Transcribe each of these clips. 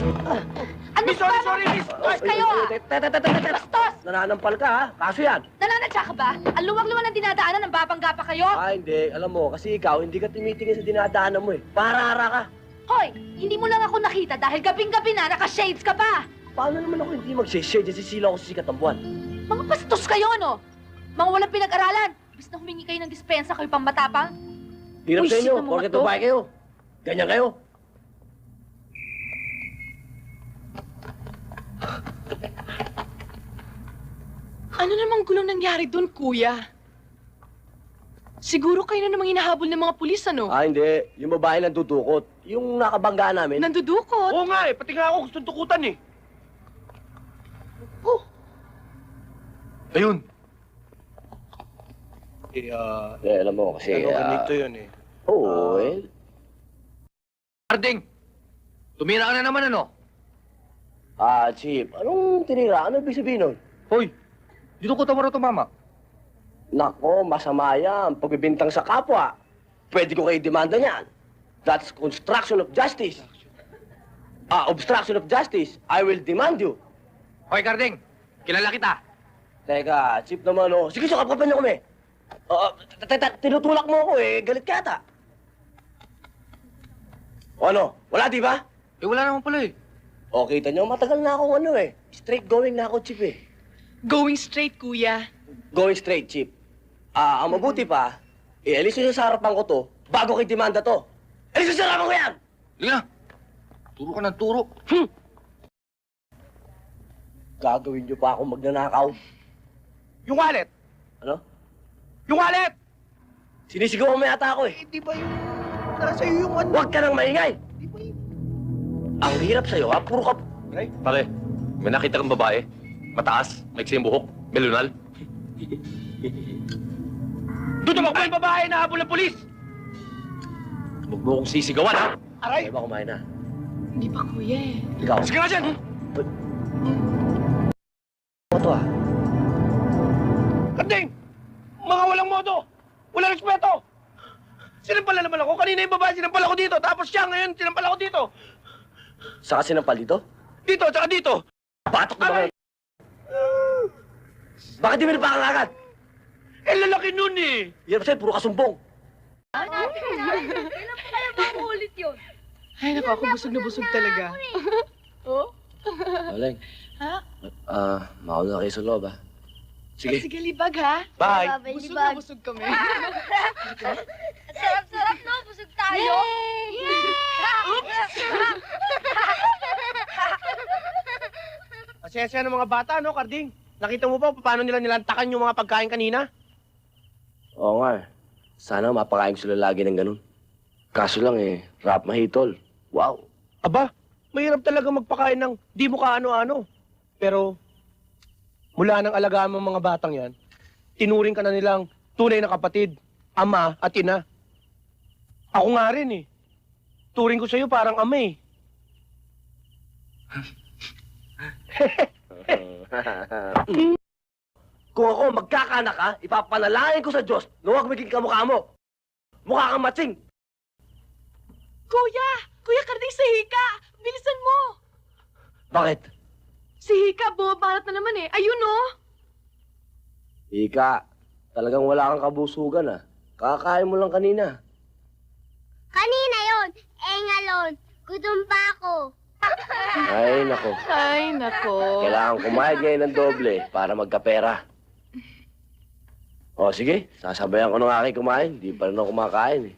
Ano Miss, ba? sorry, miss! Bastos kayo ah! Bastos! Nananampal ka, ha? Kaso yan. Nananadya ka ba? Ang luwag-luwag ng dinadaanan, ng babangga pa kayo? Hindi. Alam mo, kasi ikaw, hindi ka tumitingin sa dinadaanan mo eh. Parara ka. Hoy, hindi mo lang ako nakita dahil gabing-gabi na, naka-shades ka pa! Paano naman ako hindi mag-share? Sisila ko sa sikat ng buwan. Mga bastos kayo, no? Mga walang pinag-aralan. Bis na humingi kayo ng dispensa, kayo pang matapang. Hirap Uy, sa inyo, sino mo porket to? babae kayo. Ganyan kayo. Ano namang gulong nangyari doon, kuya? Siguro kayo na namang hinahabol ng mga pulis, ano? Hindi. Yung babae lang tutukot. Yung nakabanggaan namin. Nandudukot? Oo nga eh, pati nga ako gustong tukutan eh. Oh, Ayun. Alam mo kasi... ganito yun eh. Oo, eh. Harding! Tumira ka na naman, ano? Chief, anong tinira? Ano ibig sabihin nun? Hoy, dito ko tamaro tumama. Nako, masama yan. Pagbibintang sa kapwa. Pwede ko kayo demanda niyan. That's obstruction of justice. Obstruction of justice. I will demand you. Hoy, Harding! Kilala kita! Teka, Chief naman, oh. Sige, sukap-kapan niyo kami. Tinutulak mo ako eh. Galit ka ata. O ano? Wala, di ba? Eh, wala naman pala eh. O, kita niyo, matagal na akong ano eh. Straight going na ako, Chief eh. going straight, kuya. Going straight, Chief. Ang mabuti pa, alis nyo sa harapan ko to, bago kay demanda to. Alis nyo sa harapan ko yan! Sige na! Turo ka ng turo. Gagawin nyo pa ako magnanakaw. Yung wallet! Ano? Yung wallet! Sinisigaw mo yata ako eh. Di ba yung... Para sa'yo yung ano? Huwag ka nang maingay! Di ba yung... Ang hirap sa'yo, ha? Puro ka... Pare, may nakita kang babae. Mataas, maiksi yung buhok, may lunal. Doon tumakbo yung babae na habol ng pulis! Huwag mo kong sisigawan, ha? Aray! Ay ba kumain na? Hindi pa, kuya eh. Ikaw? Sige nga dyan! Ano to ah? Karding! Mga walang modo! Walang respeto! Sinampala naman ako. Kanina yung babae, sinampala ako dito. Tapos siya ngayon, sinampala ako dito. Saka sinampal dito? Dito, tsaka dito. Patok na ba kayo? Bakit di mo napakan agad? Eh, lalaki nun eh. Hirap sa'yo, puro kasumbong. Kailan pa kaya makulit yun? Ay, naku, ako busog na busog talaga. Oh? Maleng. Ha? Mauna kayo sa loob, ha? Sige. Sige, libag, ha? Bye. Busog na busog kami. Sarap-sarap, no? Busog tayo! Asya-asya ng mga bata, no, Karding? Nakita mo ba paano nila nilantakan yung mga pagkain kanina? Oo nga eh. Sana mapakain ko sila lagi ng ganun. Kaso lang eh, rap mahitol. Wow. Aba, mahirap talaga magpakain ng di mo kaano-ano. Pero, mula nang alagaan mo mga batang yan, tinuring ka na nilang tunay na kapatid, ama at ina. Ako nga rin eh. Turing ko sa'yo parang ama eh. Kung ako magkakanak ka, ipapanalangin ko sa Diyos na huwag maging kamukha mo. Mukha kang matsing. Kuya! Kuya Karding, si Hika! Bilisan mo! Bakit? Si Hika, bumabalat na naman eh. Ayun, oh! Ika, talagang wala kang kabusugan ah. Kakakain mo lang kanina. Kanina yon, engalon. Gutom pa ako. Ay, nako. Ay, nako. Kailangan kumain ngayon ng doble para magkapera. O, sige. Sasabayan ko ng aking kumain. Di pa rin ako kumakain eh.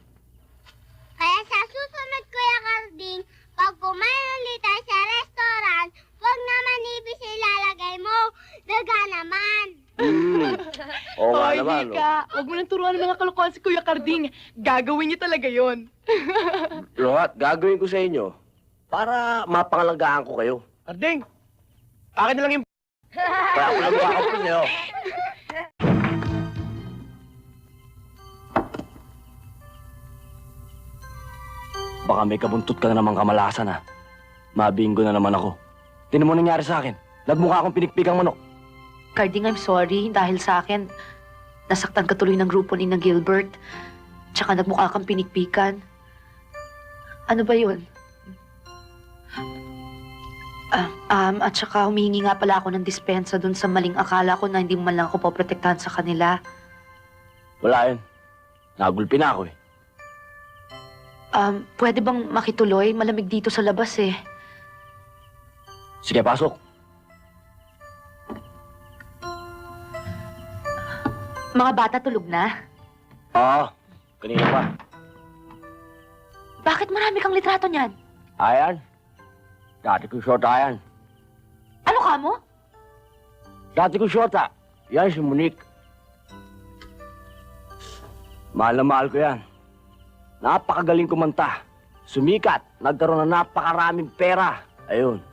Kaya sa susunod, Kuya Karding, pag kumain ulit tayo sa restaurant, huwag naman ibis ilalagay mo. Daga naman. Oo nga Hoy, naman. Hika, huwag mo nang turuan ng mga kalokohan si Kuya Karding. Gagawin niya talaga yon. Lahat, gagawin ko sa inyo para mapangalagaan ko kayo. Karding, akin na lang yung... Kaya ako lang makakapin niyo. Baka may kabuntot ka na namang kamalasan ha. Mabinggo na naman ako. Tinan mo nangyari sa akin. Nagmukha akong pinikpikang manok. Carding, I'm sorry. Dahil sa akin, nasaktan ka tuloy ng grupo ni na Gilbert. Tsaka nagmukha kang pinikpikan. Ano ba yun? At saka humihingi nga pala ako ng dispensa dun sa maling akala ko na hindi man lang ako poprotektahan sa kanila. Wala yun. Nagulpi na ako eh. Pwede bang makituloy? Malamig dito sa labas eh. Sige, pasok. Mga bata tulog na? Oo, kanina pa. Bakit marami kang litrato niyan? Ayan. Dati ko short ayan. Ano ka mo? Dati ko short Yan si Monique. Mahal na mahal ko yan. Napakagaling kumanta. Sumikat. Nagkaroon ng napakaraming pera. Ayun.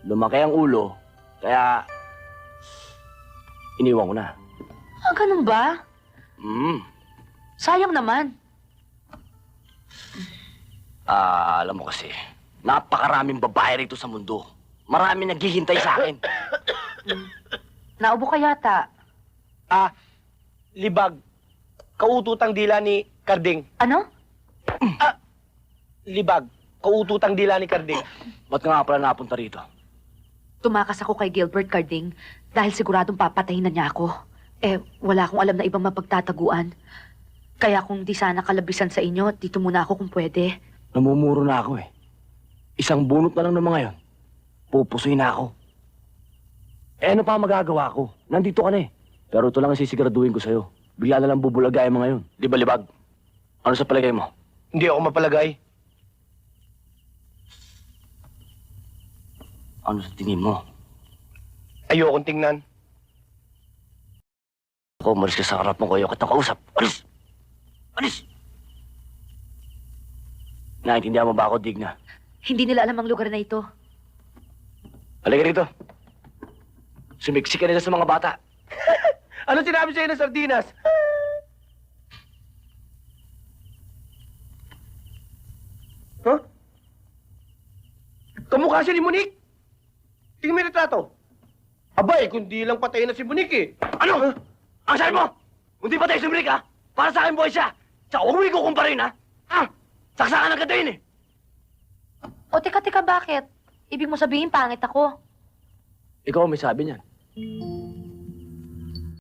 Lumaki ang ulo. Kaya... iniwan ko na. Ganun ba? Sayang naman. Alam mo kasi, napakaraming babae rito sa mundo. Marami naghihintay sa akin. Naubo ka yata. Libag. Kaututang dila ni Carding. Ano? Libag. Kaututang dila ni Carding. Ba't ka nga pala napunta rito? Tumakas ako kay Gilbert Carding dahil siguradong papatayin na niya ako. Wala akong alam na ibang mapagtataguan. Kaya kung di sana kalabisan sa inyo, dito muna ako kung pwede. Namumuro na ako eh. Isang bunot na lang ng mga yon. Pupusuin na ako. Ano pa magagawa ko? Nandito ka na eh. Pero ito lang ang sisiguraduhin ko sa'yo. Bigla na lang bubulagay ang mga yon. Di ba, Libag? Ano sa palagay mo? Hindi ako mapalagay. Ano sa tingin mo? Ayokong tingnan. Ako, umalis ka sa harap mo ko. Ayaw kitang kausap. Alis! Alis! Naintindihan mo ba ako, Digna? Hindi nila alam ang lugar na ito. Halika rito. Sumiksik ka nila sa mga bata. Ano sinabi sa'yo ng sardinas? Huh? Kamukha siya ni Monique. Tingnan mo yung retrato. Abay, kundi lang patay na si Monique eh. Ano? Ang sabi mo? Hindi pa tayo sumrik, ha? Para sa akin, boy siya. Tsaka huwag mo ikukumparin, ha? Saksakan agad yun, eh. O teka, bakit? Ibig mo sabihin pangit ako. Ikaw may sabi niyan.